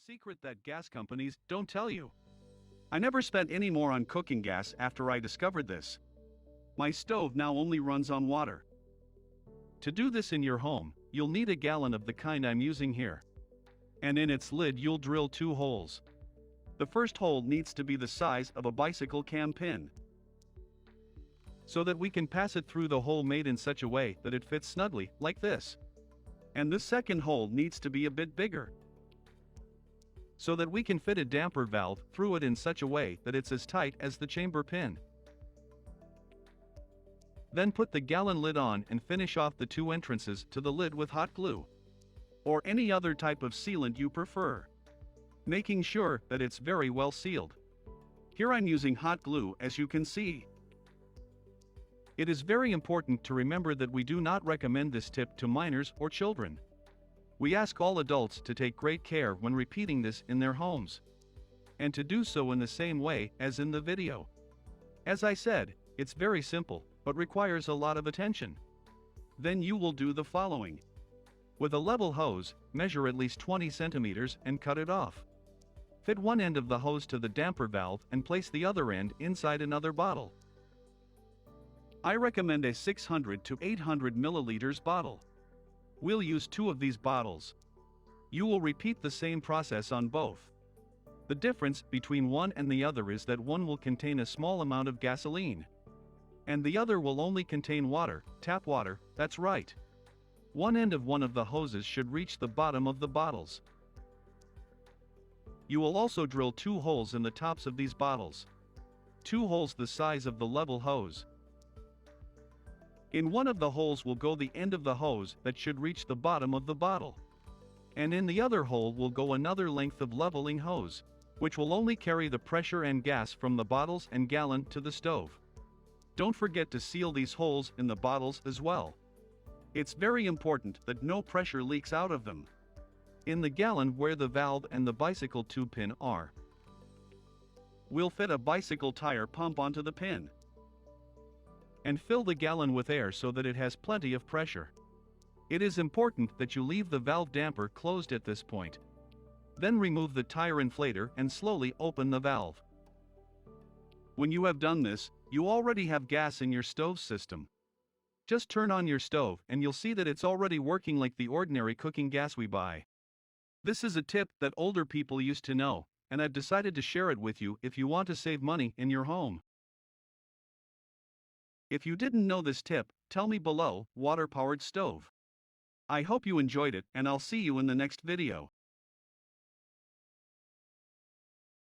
secret that gas companies don't tell you. I never spent any more on cooking gas after I discovered this. My stove now only runs on water. To do this in your home, you'll need a gallon of the kind I'm using here. And in its lid you'll drill 2 holes. The first hole needs to be the size of a bicycle cam pin, so that we can pass it through the hole made in such a way that it fits snugly, like this. And the second hole needs to be a bit bigger, so that we can fit a damper valve through it in such a way that it's as tight as the chamber pin. Then put the gallon lid on and finish off the 2 entrances to the lid with hot glue, or any other type of sealant you prefer, making sure that it's very well sealed. Here I'm using hot glue, as you can see. It is very important to remember that we do not recommend this tip to minors or children. We ask all adults to take great care when repeating this in their homes, and to do so in the same way as in the video. As I said, it's very simple, but requires a lot of attention. Then you will do the following. With a level hose, measure at least 20 centimeters and cut it off. Fit one end of the hose to the damper valve and place the other end inside another bottle. I recommend a 600 to 800 milliliters bottle. We'll use 2 of these bottles. You will repeat the same process on both. The difference between one and the other is that one will contain a small amount of gasoline, and the other will only contain water, tap water, that's right. One end of one of the hoses should reach the bottom of the bottles. You will also drill 2 holes in the tops of these bottles. 2 holes the size of the level hose. In one of the holes will go the end of the hose that should reach the bottom of the bottle. And in the other hole will go another length of leveling hose, which will only carry the pressure and gas from the bottles and gallon to the stove. Don't forget to seal these holes in the bottles as well. It's very important that no pressure leaks out of them. In the gallon where the valve and the bicycle tube pin are, we'll fit a bicycle tire pump onto the pin, and fill the gallon with air so that it has plenty of pressure. It is important that you leave the valve damper closed at this point. Then remove the tire inflator and slowly open the valve. When you have done this, you already have gas in your stove system. Just turn on your stove and you'll see that it's already working like the ordinary cooking gas we buy. This is a tip that older people used to know, and I've decided to share it with you if you want to save money in your home. If you didn't know this tip, tell me below. Water-powered stove. I hope you enjoyed it, and I'll see you in the next video.